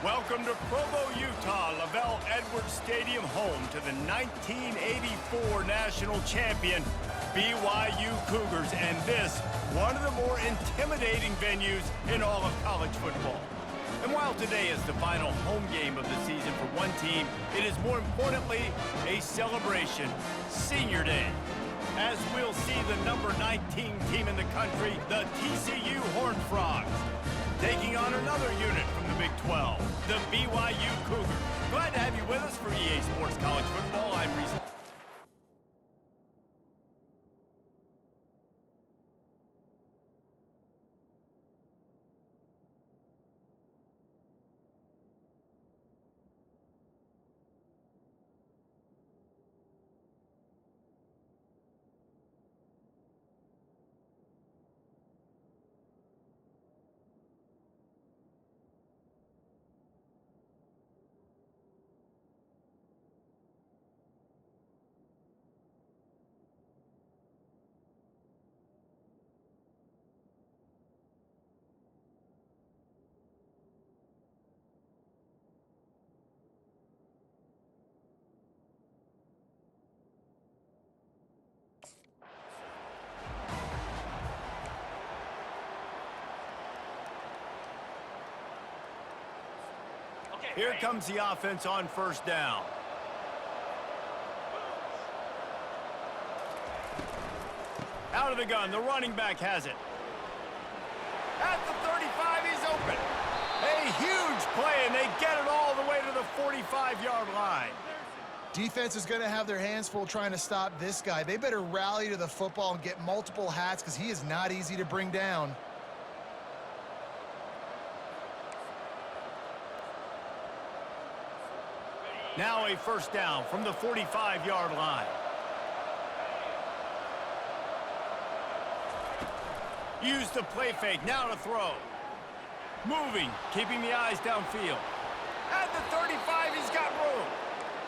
Welcome to Provo, Utah, Lavelle Edwards Stadium, home to the 1984 national champion BYU Cougars, and this, one of the more intimidating venues in all of college football. And while today is the final home game of the season for one team, it is more importantly a celebration, Senior Day, as we'll see the number 19 team in the country, the TCU Horned Frogs, taking on another unit from the Big 12, the BYU Cougars. Glad to have you with us for EA Sports College Football. I'm Reese. Here comes the offense on first down. Out of the gun, the running back has it. At the 35, he's open. A huge play, and they get it all the way to the 45-yard line. Defense is going to have their hands full trying to stop this guy. They better rally to the football and get multiple hats because he is not easy to bring down. Now a first down from the 45-yard line. Use the play fake, now to throw. Moving, keeping the eyes downfield. At the 35, he's got room.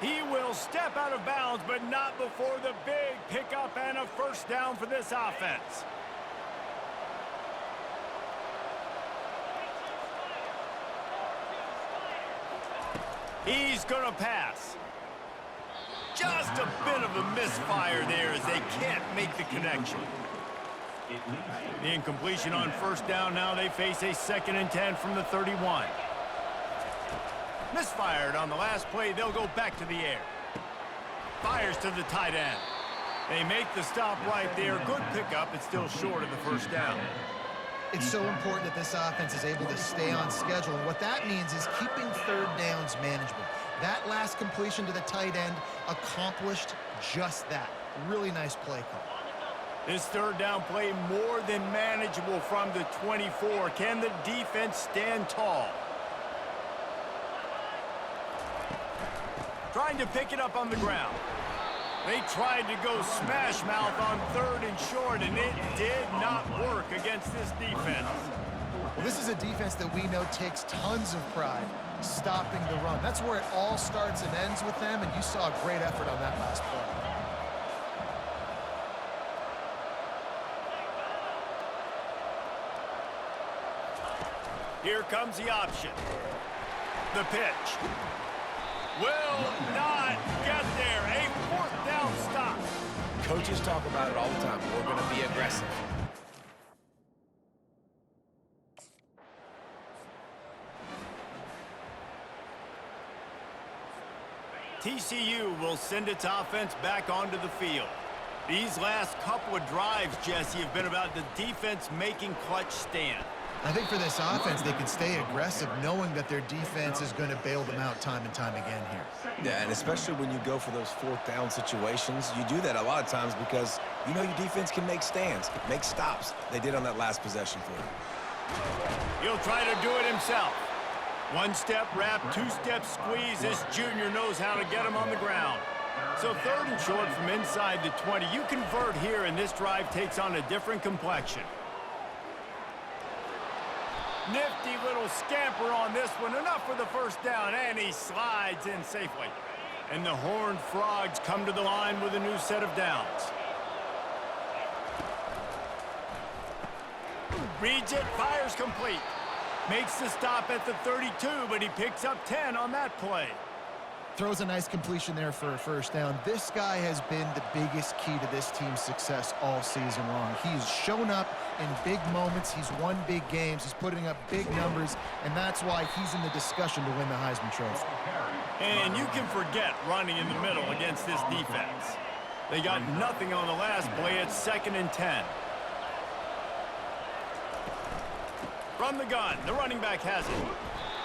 He will step out of bounds, but not before the big pickup and a first down for this offense. He's going to pass. Just a bit of a misfire there as they can't make the connection. The incompletion on first down. Now they face a 2nd and 10 from the 31. Misfired on the last play. They'll go back to the air. Fires to the tight end. They make the stop right there. Good pickup. It's still short of the first down. It's so important that this offense is able to stay on schedule. And what that means is keeping third downs manageable. That last completion to the tight end accomplished just that. Really nice play call. This third down play more than manageable from the 24. Can the defense stand tall? Trying to pick it up on the ground. They tried to go smash mouth on 3rd and short, and it did not work against this defense. Well, this is a defense that we know takes tons of pride stopping the run. That's where it all starts and ends with them, and you saw a great effort on that last play. Here comes the option. The pitch. Will not get there. A 4th down stop. Coaches talk about it all the time. We're going to be aggressive. TCU will send its offense back onto the field. These last couple of drives, Jesse, have been about the defense making clutch stand. I think for this offense, they can stay aggressive knowing that their defense is going to bail them out time and time again here. Yeah, and especially when you go for those 4th down situations, you do that a lot of times because you know your defense can make stands, make stops. They did on that last possession for you. He'll try to do it himself. 1-step wrap, 2-step squeeze. This junior knows how to get him on the ground. So 3rd and short from inside the 20. You convert here, and this drive takes on a different complexion. Nifty little scamper on this one. Enough for the first down, and he slides in safely. And the Horned Frogs come to the line with a new set of downs. Reads it, fires complete. Makes the stop at the 32, but he picks up 10 on that play. Throws a nice completion there for a first down. This guy has been the biggest key to this team's success all season long. He's shown up in big moments. He's won big games. He's putting up big numbers, and that's why he's in the discussion to win the Heisman Trophy. And you can forget running in the middle against this defense. They got nothing on the last play. It's 2nd and 10. From the gun, the running back has it.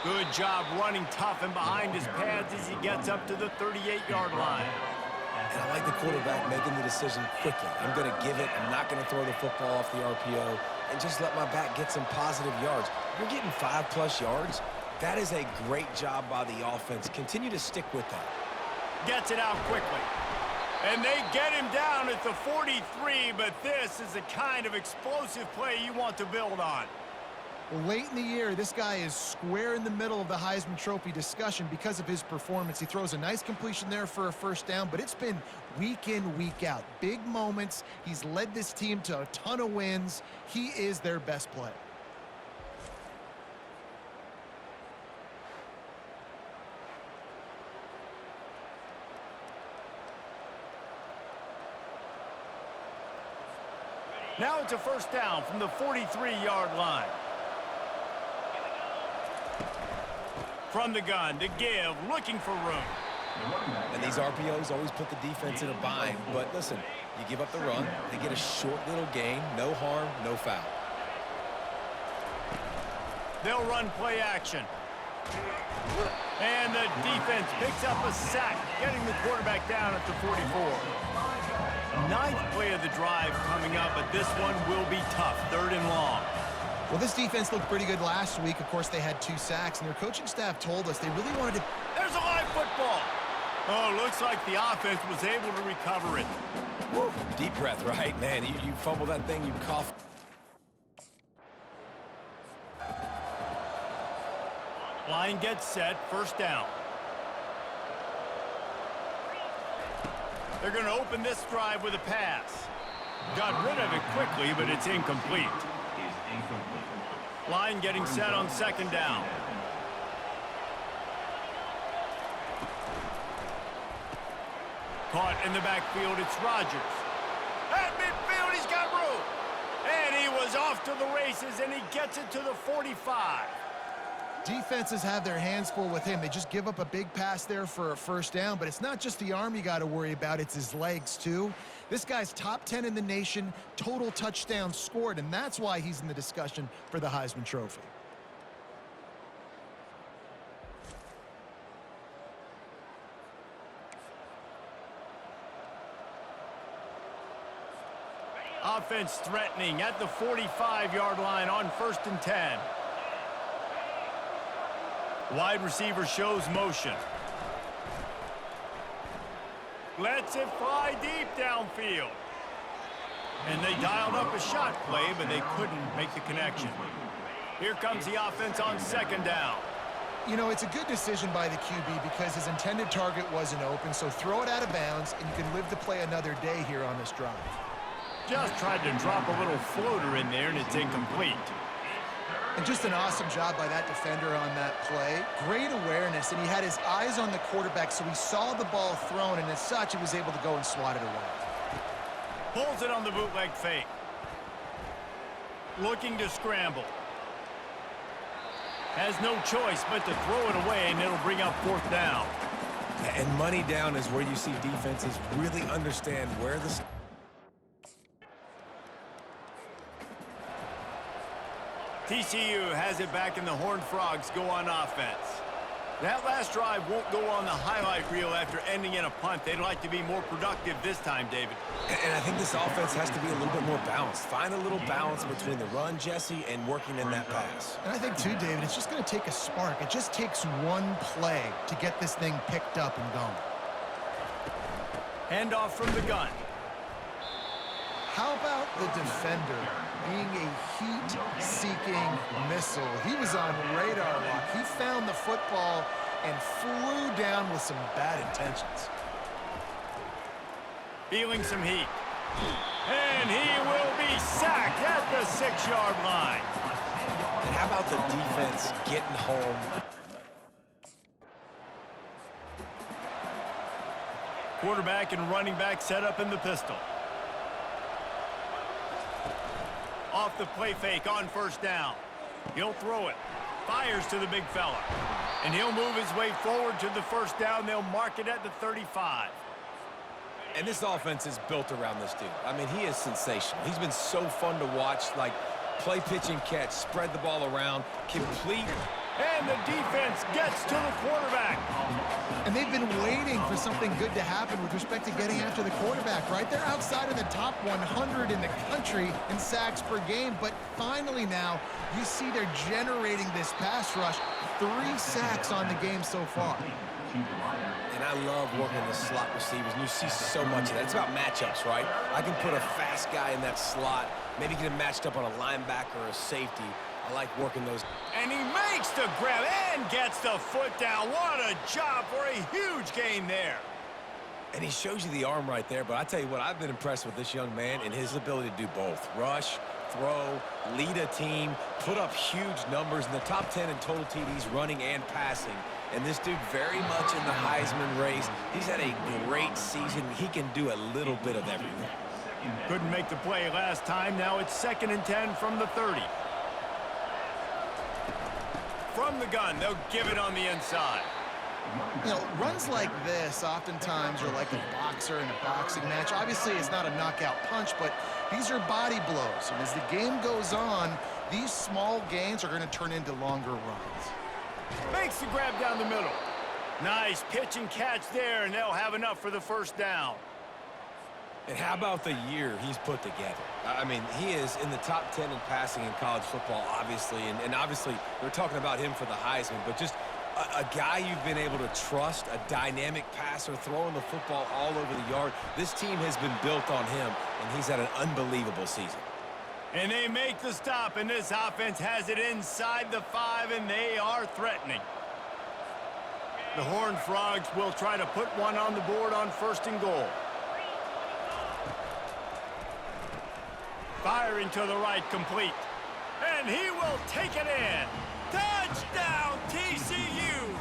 Good job running tough and behind his pads as he gets up to the 38-yard line. And I like the quarterback making the decision quickly. I'm going to give it. I'm not going to throw the football off the RPO and just let my back get some positive yards. You're getting 5+ yards. That is a great job by the offense. Continue to stick with that. Gets it out quickly. And they get him down at the 43, but this is the kind of explosive play you want to build on. Well, late in the year, this guy is square in the middle of the Heisman Trophy discussion because of his performance. He throws a nice completion there for a first down, but it's been week in, week out. Big moments. He's led this team to a ton of wins. He is their best player. Now it's a first down from the 43-yard line. From the gun, to give, looking for room. And these RPOs always put the defense in a bind. But listen, you give up the run, they get a short little gain, no harm, no foul. They'll run play action. And the defense picks up a sack, getting the quarterback down at the 44. 9th play of the drive coming up, but this one will be tough, 3rd and long. Well, this defense looked pretty good last week. Of course, they had 2 sacks, and their coaching staff told us they really wanted to... There's a live football. Oh, looks like the offense was able to recover it. Woo. Deep breath, right? Man, you fumble that thing, you cough. Line gets set, first down. They're going to open this drive with a pass. Got rid of it quickly, but it's incomplete. Line getting set on 2nd down. Caught in the backfield, it's Rodgers. At midfield, he's got room. And he was off to the races, and he gets it to the 45. Defenses have their hands full with him. They just give up a big pass there for a first down, but it's not just the arm you got to worry about, it's his legs too. This guy's top 10 in the nation, total touchdowns scored, and that's why he's in the discussion for the Heisman Trophy. Offense threatening at the 45-yard line on 1st and 10. Wide receiver shows motion. Lets it fly deep downfield. And they dialed up a shot play, but they couldn't make the connection. Here comes the offense on 2nd down. You know, it's a good decision by the QB because his intended target wasn't open, so throw it out of bounds, and you can live to play another day here on this drive. Just tried to drop a little floater in there, and it's incomplete. And just an awesome job by that defender on that play. Great awareness, and he had his eyes on the quarterback, so he saw the ball thrown, and as such, he was able to go and swat it away. Pulls it on the bootleg fake. Looking to scramble. Has no choice but to throw it away, and it'll bring up 4th down. And money down is where you see defenses really understand where the... TCU has it back, and the Horned Frogs go on offense. That last drive won't go on the highlight reel after ending in a punt. They'd like to be more productive this time, David. And I think this offense has to be a little bit more balanced. Find a little balance between the run, Jesse, and working in that pass. And I think, too, David, it's just going to take a spark. It just takes one play to get this thing picked up and going. Handoff from the gun. How about the defender being a heat-seeking missile? He was on radar lock. He found the football and flew down with some bad intentions. Feeling some heat. And he will be sacked at the 6-yard line. And how about the defense getting home? Quarterback and running back set up in the pistol. Off the play fake on first down. He'll throw it. Fires to the big fella. And he'll move his way forward to the first down. They'll mark it at the 35. And this offense is built around this dude. I mean, he is sensational. He's been so fun to watch, like play, pitch, and catch, spread the ball around, complete. And the defense gets to the quarterback. And they've been waiting for something good to happen with respect to getting after the quarterback, right? They're outside of the top 100 in the country in sacks per game, but finally now you see they're generating this pass rush. 3 sacks on the game so far. And I love working the slot receivers, and you see so much of that. It's about matchups, right? I can put a fast guy in that slot, maybe get him matched up on a linebacker or a safety. I like working those. And he makes the grab and gets the foot down. What a job for a huge gain there. And he shows you the arm right there, but I tell you what, I've been impressed with this young man and his ability to do both. Rush, throw, lead a team, put up huge numbers in the top 10 in total TDs running and passing. And this dude very much in the Heisman race. He's had a great season. He can do a little bit of everything. Couldn't make the play last time. Now it's 2nd and 10 from the 30. From the gun, they'll give it on the inside. You know, runs like this oftentimes are like a boxer in a boxing match. Obviously, it's not a knockout punch, but these are body blows. And as the game goes on, these small gains are going to turn into longer runs. Makes the grab down the middle. Nice pitch and catch there, and they'll have enough for the first down. And how about the year he's put together? I mean, he is in the top 10 in passing in college football, obviously. And obviously, they're talking about him for the Heisman. But just a guy you've been able to trust, a dynamic passer, throwing the football all over the yard. This team has been built on him, and he's had an unbelievable season. And they make the stop, and this offense has it inside the 5, and they are threatening. The Horned Frogs will try to put one on the board on 1st and goal. Firing to the right, complete. And he will take it in. Touchdown, TCU!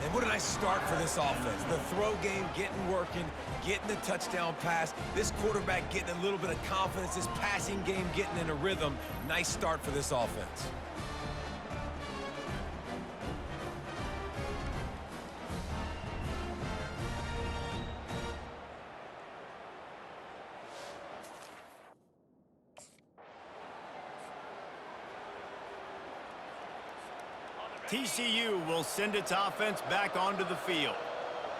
And what a nice start for this offense. The throw game getting working, getting the touchdown pass. This quarterback getting a little bit of confidence. This passing game getting in a rhythm. Nice start for this offense. TCU will send its offense back onto the field.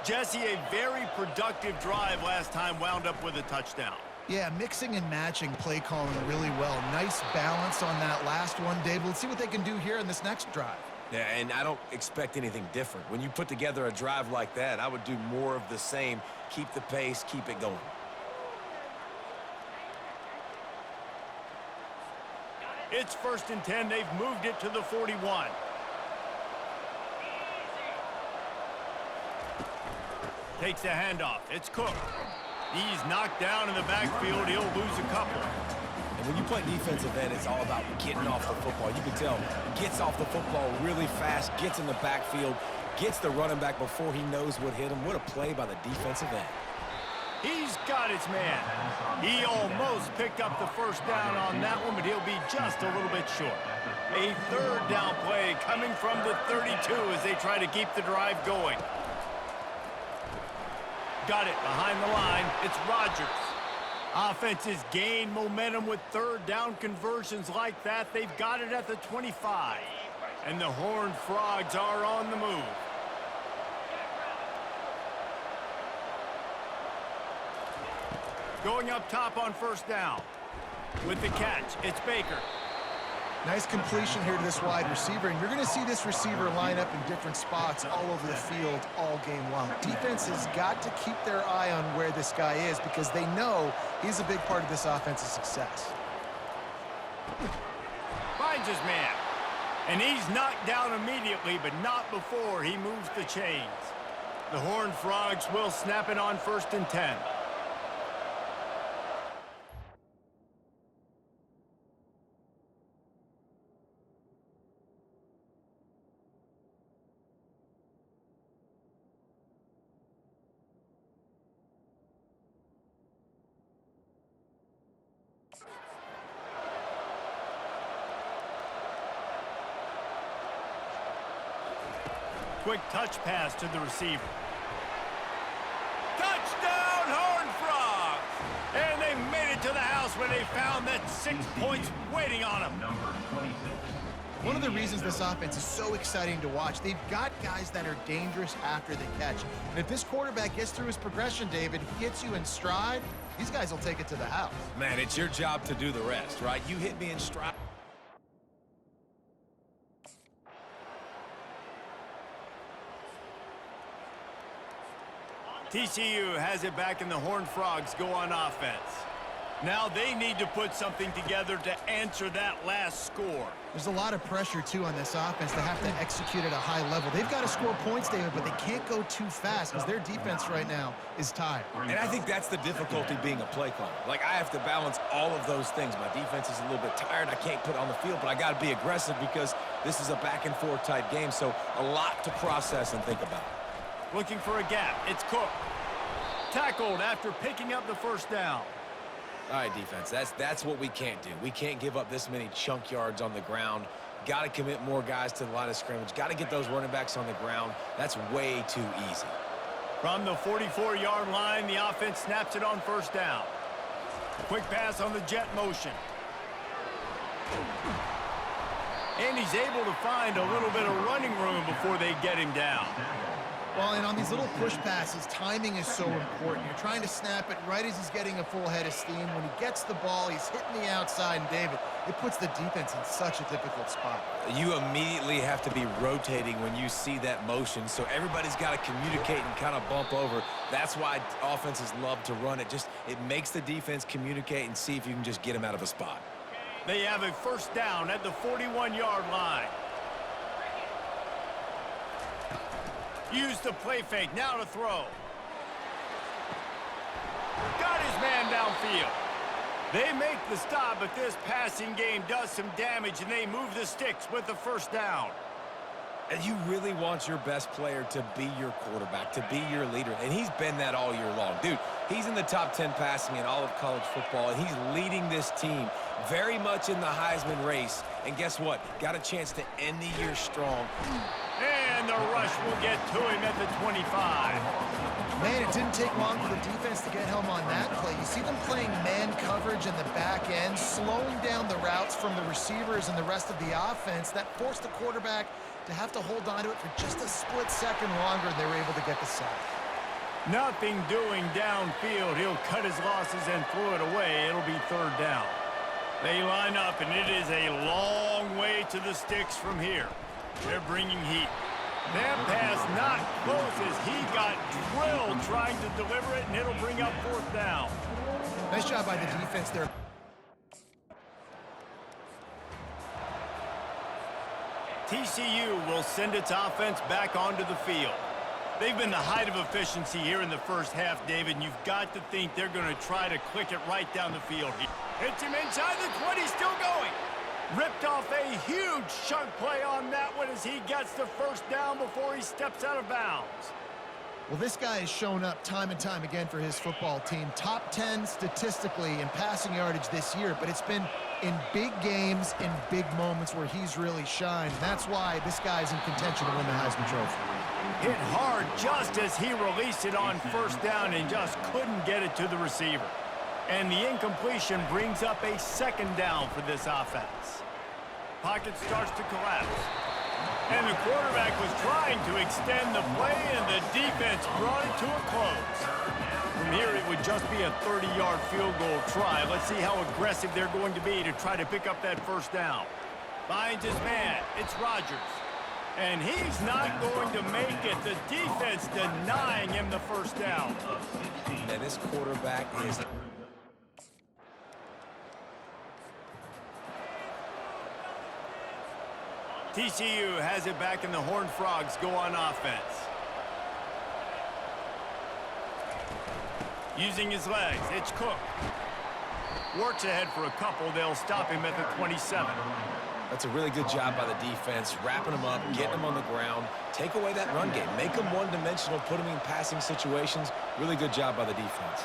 Jesse, a very productive drive last time wound up with a touchdown. Yeah, mixing and matching play calling really well. Nice balance on that last one, Dave. Let's see what they can do here in this next drive. Yeah, and I don't expect anything different. When you put together a drive like that, I would do more of the same. Keep the pace, keep it going. It's 1st and 10. They've moved it to the 41. Takes a handoff. It's Cook. He's knocked down in the backfield. He'll lose a couple. And when you play defensive end, it's all about getting off the football. You can tell, gets off the football really fast, gets in the backfield, gets the running back before he knows what hit him. What a play by the defensive end. He's got his man. He almost picked up the first down on that one, but he'll be just a little bit short. A 3rd down play coming from the 32 as they try to keep the drive going. Got it behind the line. It's Rodgers. Offenses gain momentum with 3rd down conversions like that. They've got it at the 25. And the Horned Frogs are on the move. Going up top on 1st down. With the catch, it's Baker. Nice completion here to this wide receiver, and you're going to see this receiver line up in different spots all over the field all game long. Defense has got to keep their eye on where this guy is because they know he's a big part of this offense's success. Finds his man. And he's knocked down immediately, but not before he moves the chains. The Horned Frogs will snap it on 1st and 10. quick touch pass to the receiver. Touchdown, Horned Frogs! And they made it to the house where they found that 6 points waiting on them. One of the reasons this offense is so exciting to watch, they've got guys that are dangerous after the catch. And if this quarterback gets through his progression, David, he hits you in stride, these guys will take it to the house. Man, it's your job to do the rest, right? You hit me in stride. TCU has it back, and the Horned Frogs go on offense. Now they need to put something together to answer that last score. There's a lot of pressure, too, on this offense to have to execute at a high level. They've got to score points, David, but they can't go too fast because their defense right now is tired. And I think that's the difficulty being a play caller. Like, I have to balance all of those things. My defense is a little bit tired. I can't put it on the field, but I got to be aggressive because this is a back-and-forth type game, so a lot to process and think about. Looking for a gap. It's Cook. Tackled after picking up the first down. All right, defense, that's what we can't do. We can't give up this many chunk yards on the ground. Got to commit more guys to the line of scrimmage. Got to get those running backs on the ground. That's way too easy. From the 44-yard line, the offense snaps it on first down. Quick pass on the jet motion. And he's able to find a little bit of running room before they get him down. Well, and on these little push passes, timing is so important. You're trying to snap it right as he's getting a full head of steam. When he gets the ball, he's hitting the outside, and David, it puts the defense in such a difficult spot. You immediately have to be rotating when you see that motion, so everybody's got to communicate and kind of bump over. That's why offenses love to run it. It makes the defense communicate and see if you can just get them out of a spot. They have a first down at the 41-yard line. Use the play fake, now to throw. Got his man downfield. They make the stop, but this passing game does some damage, and they move the sticks with the first down. And you really want your best player to be your quarterback, to be your leader, and he's been that all year long. Dude, he's in the top 10 passing in all of college football, and he's leading this team very much in the Heisman race. And guess what? Got a chance to end the year strong. And the rush will get to him at the 25. Man, it didn't take long for the defense to get home on that play. You see them playing man coverage in the back end, slowing down the routes from the receivers and the rest of the offense. That forced the quarterback to have to hold on to it for just a split second longer, and they were able to get the sack. Nothing doing downfield. He'll cut his losses and throw it away. It'll be third down. They line up, and it is a long way to the sticks from here. They're bringing heat. That pass not close as he got drilled trying to deliver it, and it'll bring up fourth down. Nice job by the defense there. TCU will send its offense back onto the field. They've been the height of efficiency here in the first half, David, and you've got to think they're going to try to click it right down the field. Hits him inside the 20, still going. Ripped off a huge chunk play on that one as he gets the first down before he steps out of bounds. Well, this guy has shown up time and time again for his football team. Top 10 statistically in passing yardage this year, but it's been in big games, in big moments where he's really shined. That's why this guy's in contention to win the Heisman Trophy. Hit hard just as he released it on first down and just couldn't get it to the receiver. And the incompletion brings up a second down for this offense. Pocket starts to collapse. And the quarterback was trying to extend the play, and the defense brought it to a close. From here, it would just be a 30-yard field goal try. Let's see how aggressive they're going to be to try to pick up that first down. Finds his man. It's Rodgers. And he's not going to make it. The defense denying him the first down. And this quarterback is... TCU has it back, and the Horned Frogs go on offense. Using his legs, it's Cook. Works ahead for a couple. They'll stop him at the 27. That's a really good job by the defense, wrapping him up, getting him on the ground. Take away that run game. Make him one-dimensional, put him in passing situations. Really good job by the defense.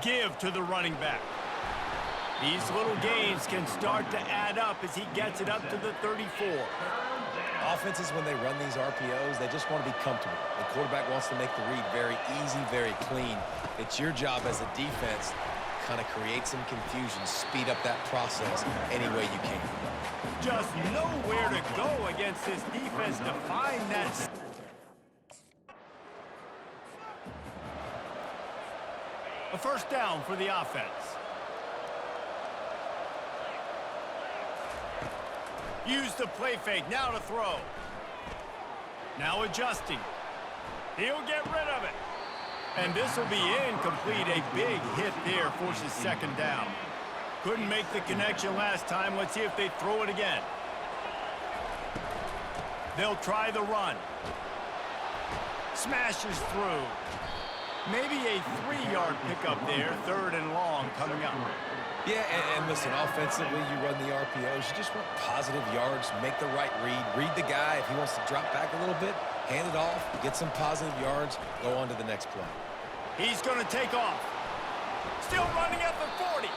Give to the running back. These little gains can start to add up as he gets it up to the 34. offenses, when they run these RPOs, they just want to be comfortable. The quarterback wants to make the read very easy, very clean. It's your job as a defense to kind of create some confusion, speed up that process any way you can. Just nowhere to go against this defense to find that. A first down for the offense. Use the play fake, now to throw. Now adjusting. He'll get rid of it. And this will be incomplete. A big hit there forces second down. Couldn't make the connection last time. Let's see if they throw it again. They'll try the run. Smashes through. Maybe a 3-yard pickup there. 3rd and long coming up. Yeah, and listen, offensively, you run the RPOs. You just want positive yards, make the right read the guy. If he wants to drop back a little bit, hand it off, get some positive yards, go on to the next play. He's going to take off. Still running at the 40.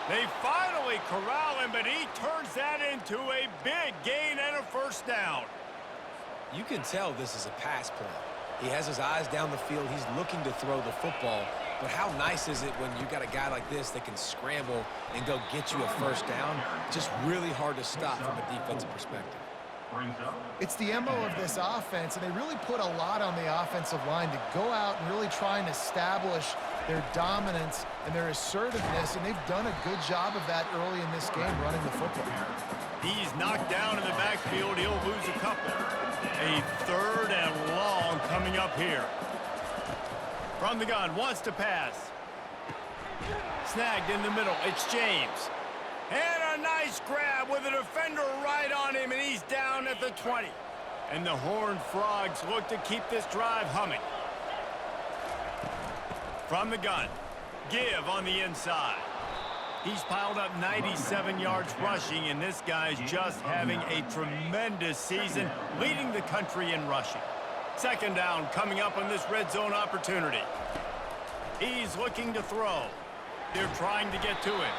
They finally corral him, but he turns that into a big gain and a first down. You can tell this is a pass play. He has his eyes down the field. He's looking to throw the football. But how nice is it when you got a guy like this that can scramble and go get you a first down? Just really hard to stop from a defensive perspective. It's the MO of this offense, and they really put a lot on the offensive line to go out and really try and establish their dominance and their assertiveness, and they've done a good job of that early in this game running the football. He's knocked down in the backfield. He'll lose a couple. A 3rd and long coming up here. From the gun, wants to pass. Snagged in the middle. It's James. And a nice grab with a defender right on him, and he's down at the 20. And the Horned Frogs look to keep this drive humming. From the gun, give on the inside. He's piled up 97 yards rushing, and this guy's just having a tremendous season, leading the country in rushing. Second down coming up on this red zone opportunity. He's looking to throw. They're trying to get to him.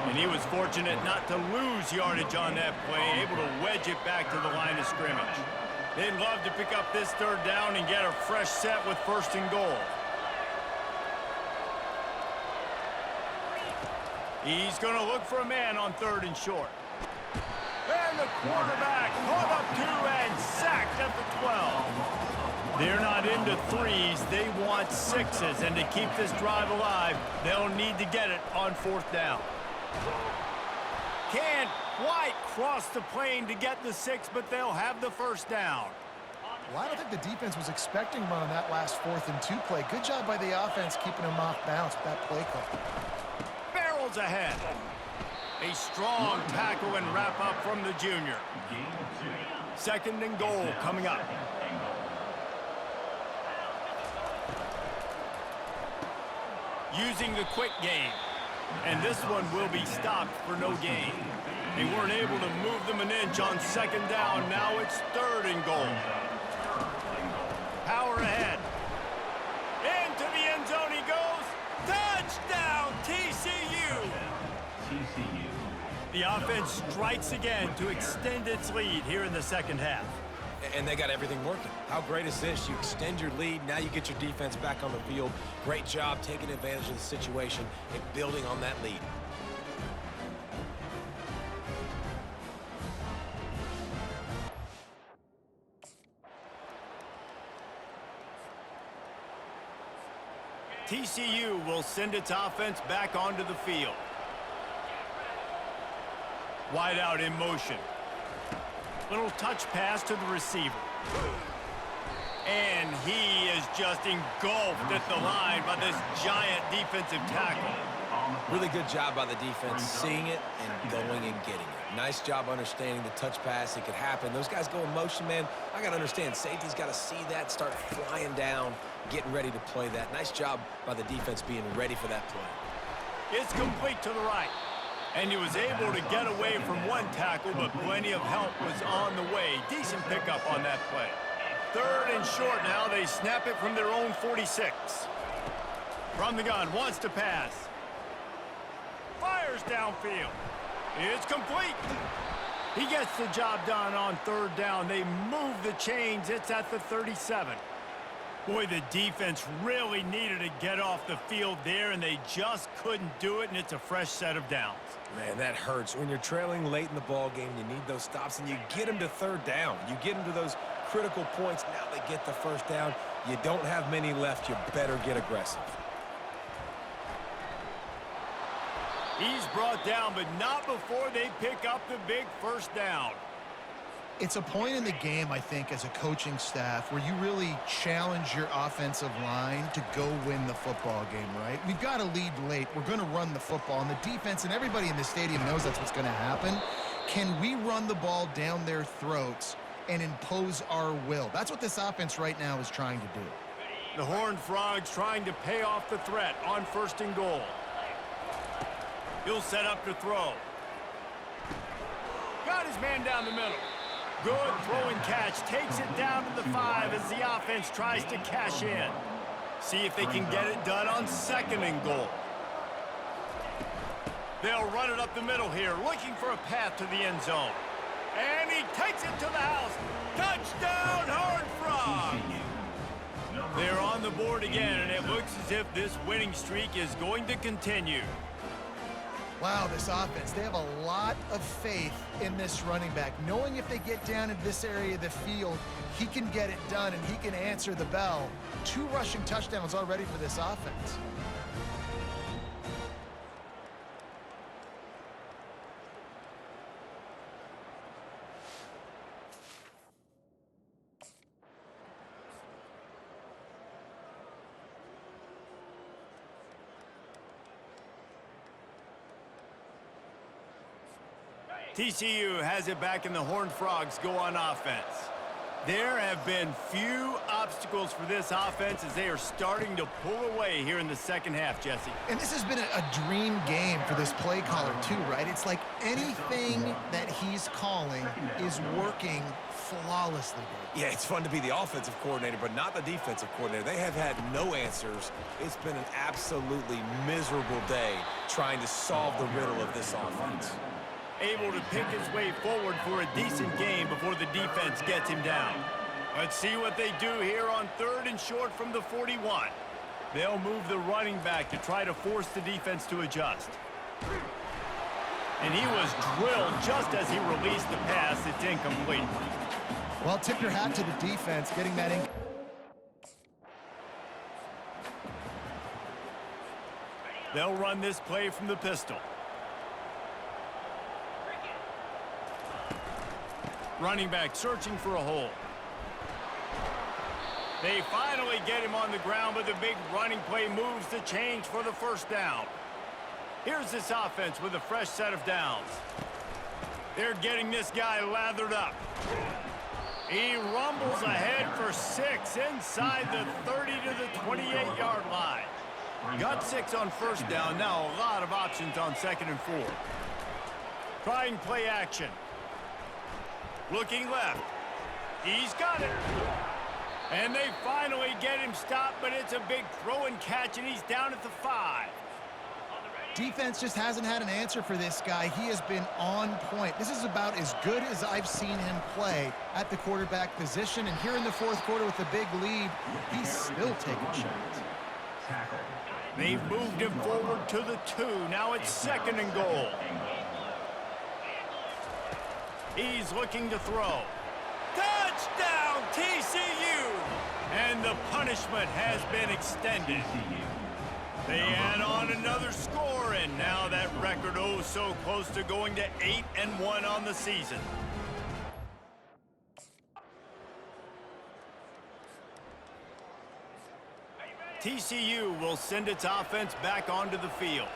And he was fortunate not to lose yardage on that play, able to wedge it back to the line of scrimmage. They'd love to pick up this 3rd down and get a fresh set with 1st and goal. He's going to look for a man on 3rd and short. And the quarterback caught up to and sacked at the 12. They're not into 3s. They want 6s. And to keep this drive alive, they'll need to get it on 4th down. Can't quite cross the plane to get the 6, but they'll have the first down. Well, I don't think the defense was expecting one on that last 4th and 2 play. Good job by the offense keeping them off balance with that play call. Barrels ahead. A strong tackle and wrap up from the junior. 2nd and goal coming up. Using the quick game. And this one will be stopped for no gain. They weren't able to move them an inch on 2nd down. Now it's 3rd and goal. Power ahead. Into the end zone he goes. Touchdown, TCU! The offense strikes again to extend its lead here in the 2nd half. And they got everything working. How great is this? You extend your lead. Now you get your defense back on the field. Great job taking advantage of the situation and building on that lead. TCU will send its offense back onto the field. Wide out in motion. Little touch pass to the receiver. And he is just engulfed at the line by this giant defensive tackle. Really good job by the defense seeing it and going and getting it. Nice job understanding the touch pass. It could happen. Those guys go in motion, man. I got to understand. Safety's got to see that, start flying down, getting ready to play that. Nice job by the defense being ready for that play. It's complete to the right. And he was able to get away from one tackle, but plenty of help was on the way. Decent pickup on that play. 3rd and short now. They snap it from their own 46. From the gun, wants to pass. Fires downfield. It's complete. He gets the job done on third down. They move the chains. It's at the 37. Boy, the defense really needed to get off the field there, and they just couldn't do it, and it's a fresh set of downs. Man, that hurts. When you're trailing late in the ball game, you need those stops, and you get them to third down. You get them to those critical points. Now they get the first down. You don't have many left. You better get aggressive. He's brought down, but not before they pick up the big first down. It's a point in the game, I think, as a coaching staff where you really challenge your offensive line to go win the football game, right? We've got to lead late. We're going to run the football, and the defense and everybody in the stadium knows that's what's going to happen. Can we run the ball down their throats and impose our will? That's what this offense right now is trying to do. The Horned Frogs trying to pay off the threat on 1st and goal. He'll set up to throw. Got his man down the middle. Good throw and catch. Takes it down to the 5 as the offense tries to cash in. See if they can get it done on 2nd and goal. They'll run it up the middle here, looking for a path to the end zone. And he takes it to the house. Touchdown, Horned Frogs! They're on the board again, and it looks as if this winning streak is going to continue. Wow, this offense, they have a lot of faith in this running back, knowing if they get down in this area of the field, he can get it done and he can answer the bell. 2 rushing touchdowns already for this offense. TCU has it back, and the Horned Frogs go on offense. There have been few obstacles for this offense as they are starting to pull away here in the second half, Jesse. And this has been a dream game for this play caller too, right? It's like anything that he's calling is working flawlessly. Yeah, it's fun to be the offensive coordinator, but not the defensive coordinator. They have had no answers. It's been an absolutely miserable day trying to solve the riddle of this offense. Able to pick his way forward for a decent game before the defense gets him down. Let's see what they do here on 3rd and short from the 41. They'll move the running back to try to force the defense to adjust. And he was drilled just as he released the pass. It's incomplete. Well, tip your hat to the defense getting that in. They'll run this play from the pistol. Running back searching for a hole. They finally get him on the ground, but the big running play moves the chains for the first down. Here's this offense with a fresh set of downs. They're getting this guy lathered up. He rumbles ahead for 6 inside the 30 to the 28-yard line. Got 6 on 1st down. Now a lot of options on 2nd and 4. Trying play action. Looking left. He's got it. And they finally get him stopped, but it's a big throw and catch, and he's down at the 5. Defense just hasn't had an answer for this guy. He has been on point. This is about as good as I've seen him play at the quarterback position. And here in the 4th quarter with the big lead, he's still taking shots. They've moved him forward to the 2. Now it's 2nd and goal. He's looking to throw. Touchdown, TCU! And the punishment has been extended. They add on another score, and now that record oh so close to going to 8-1 on the season. TCU will send its offense back onto the field.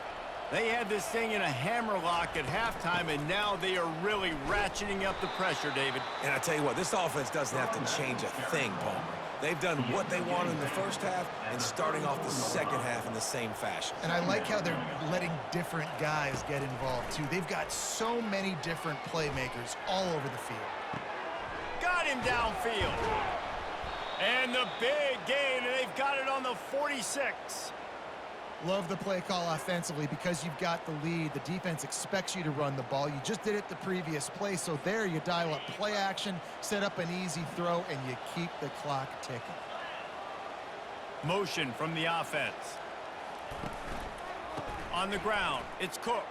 They had this thing in a hammerlock at halftime, and now they are really ratcheting up the pressure, David. And I tell you what, this offense doesn't have to change a thing, Paul. They've done what they wanted in the first half and starting off the second half in the same fashion. And I like how they're letting different guys get involved, too. They've got so many different playmakers all over the field. Got him downfield. And the big gain, and they've got it on the 46. Love the play call offensively because you've got the lead. The defense expects you to run the ball. You just did it the previous play, so there you dial up play action, set up an easy throw, and you keep the clock ticking. Motion from the offense. On the ground, it's Cook.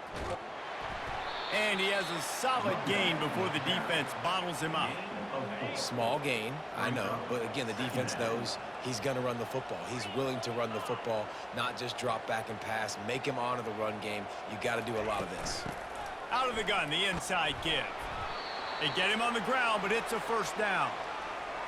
And he has a solid gain before the defense bottles him up. Small gain, I know, but again, the defense knows he's going to run the football. He's willing to run the football, not just drop back and pass, make him honor the run game. You got to do a lot of this. Out of the gun, the inside give. They get him on the ground, but it's a first down.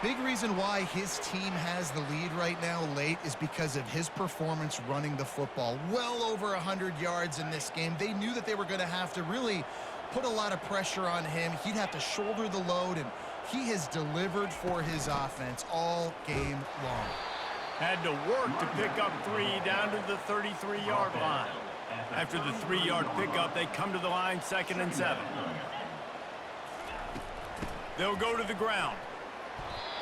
Big reason why his team has the lead right now late is because of his performance running the football. Well over 100 yards in this game. They knew that they were going to have to really put a lot of pressure on him. He'd have to shoulder the load, and he has delivered for his offense all game long. Had to work to pick up 3 down to the 33-yard line. After the 3-yard pickup, they come to the line 2nd and 7. They'll go to the ground.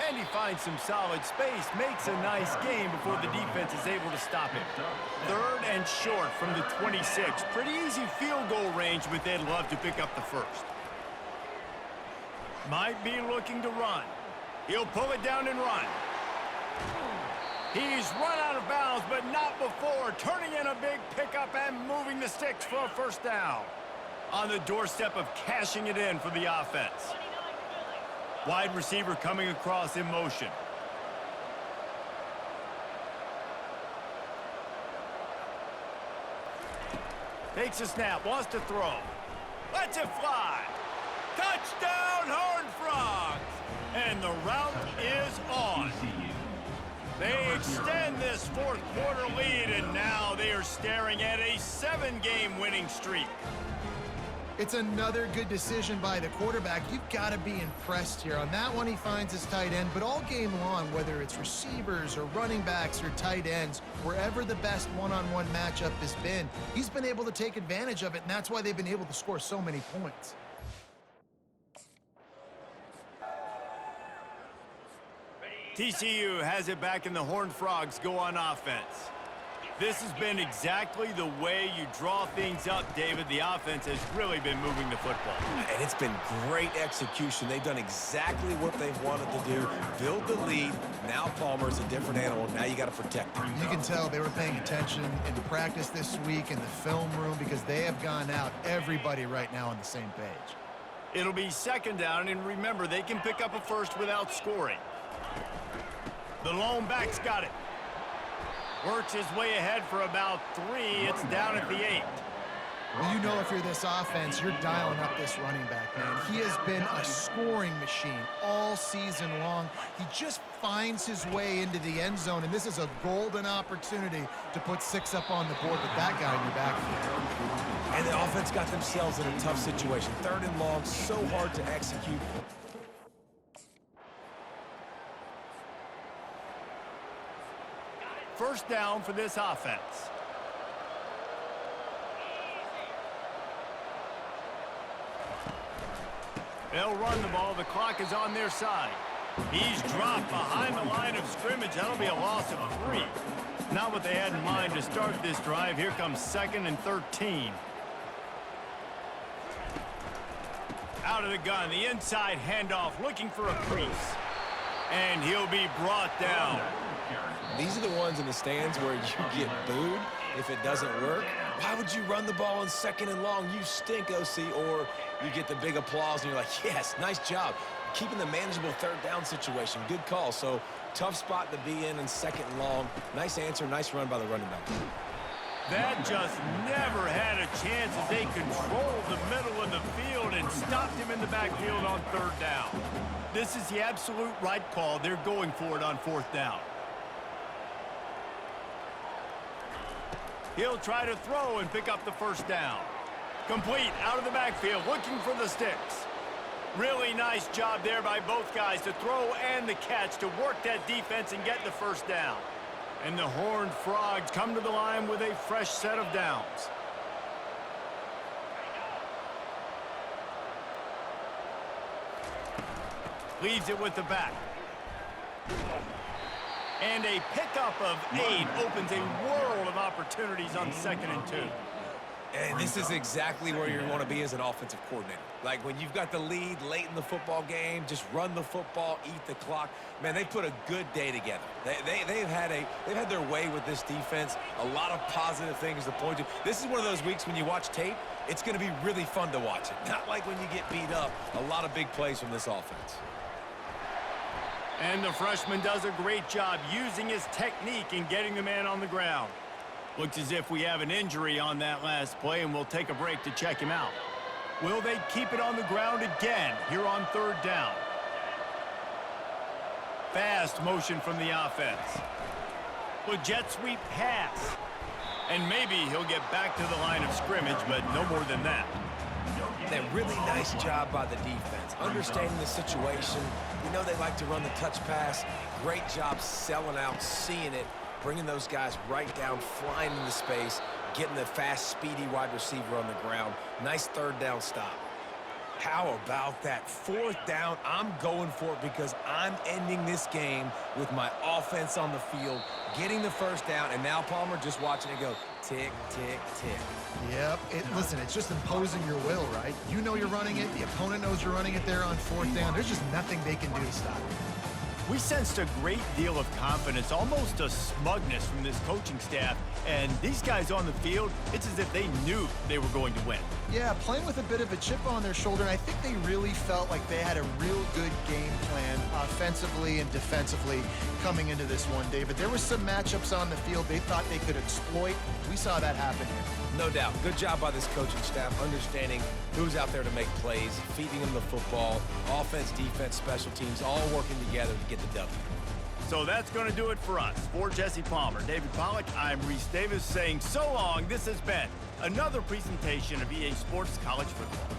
And he finds some solid space, makes a nice gain before the defense is able to stop him. 3rd and short from the 26. Pretty easy field goal range, but they'd love to pick up the first. Might be looking to run. He'll pull it down and run. He's run out of bounds, but not before. Turning in a big pickup and moving the sticks for a first down. On the doorstep of cashing it in for the offense. Wide receiver coming across in motion. Takes a snap, wants to throw. Lets it fly. Touchdown, Horned Frogs! And the route is on. They extend this 4th quarter lead, and now they are staring at a 7-game winning streak. It's another good decision by the quarterback. You've got to be impressed here. On that one, he finds his tight end, but all game long, whether it's receivers or running backs or tight ends, wherever the best one-on-one matchup has been, he's been able to take advantage of it, and that's why they've been able to score so many points. TCU has it back, and the Horned Frogs go on offense. This has been exactly the way you draw things up, David. The offense has really been moving the football. And it's been great execution. They've done exactly what they've wanted to do. Build the lead. Now Palmer's a different animal. Now you got to protect him. You can tell they were paying attention in practice this week in the film room because they have gone out, everybody right now on the same page. It'll be 2nd down, and remember, they can pick up a first without scoring. The lone back's got it. Works his way ahead for about 3. It's down at the 8. Well, you know if you're this offense, you're dialing up this running back, man. He has been a scoring machine all season long. He just finds his way into the end zone, and this is a golden opportunity to put 6 up on the board with that guy in your backfield. And the offense got themselves in a tough situation. 3rd and long, so hard to execute. First down for this offense. They'll run the ball. The clock is on their side. He's dropped behind the line of scrimmage. That'll be a loss of 3. Not what they had in mind to start this drive. Here comes 2nd and 13. Out of the gun, the inside handoff, looking for a crease. And he'll be brought down. These are the ones in the stands where you get booed if it doesn't work. Why would you run the ball in 2nd and long? You stink, OC. Or you get the big applause and you're like, yes, nice job. Keeping the manageable 3rd down situation. Good call. So tough spot to be in 2nd and long. Nice answer, nice run by the running back. That just never had a chance as they controlled the middle of the field and stopped him in the backfield on 3rd down. This is the absolute right call. They're going for it on 4th down. He'll try to throw and pick up the first down. Complete out of the backfield, looking for the sticks. Really nice job there by both guys to throw and the catch to work that defense and get the first down. And the Horned Frogs come to the line with a fresh set of downs. Leaves it with the back. And a pickup of 8 opens a world of opportunities on 2nd and 2. And this is exactly where you want to be as an offensive coordinator. Like when you've got the lead late in the football game, just run the football, eat the clock. Man, they put a good day together. They've had their way with this defense. A lot of positive things to point to. This is one of those weeks when you watch tape, it's going to be really fun to watch it. Not like when you get beat up. A lot of big plays from this offense. And the freshman does a great job using his technique and getting the man on the ground. Looks as if we have an injury on that last play, and we'll take a break to check him out. Will they keep it on the ground again here on 3rd down? Fast motion from the offense. With jet sweep pass. And maybe he'll get back to the line of scrimmage, but no more than that. A really nice job by the defense, understanding the situation. You know they like to run the touch pass. Great job selling out, seeing it, bringing those guys right down, flying into space, getting the fast, speedy wide receiver on the ground. Nice 3rd down stop. How about that 4th down? I'm going for it because I'm ending this game with my offense on the field, getting the 1st down, and now Palmer just watching it go tick, tick, tick. Yep. Listen, it's just imposing your will, right? You know you're running it. The opponent knows you're running it there on 4th down. There's just nothing they can do to stop it. We sensed a great deal of confidence, almost a smugness from this coaching staff. And these guys on the field, it's as if they knew they were going to win. Yeah, playing with a bit of a chip on their shoulder, and I think they really felt like they had a real good game plan offensively and defensively coming into this one, David. There were some matchups on the field they thought they could exploit. We saw that happen here. No doubt. Good job by this coaching staff, understanding who's out there to make plays, feeding them the football, offense, defense, special teams, all working together to get the W. So that's going to do it for us. For Jesse Palmer, David Pollack, I'm Reese Davis saying so long. This has been another presentation of EA Sports College Football.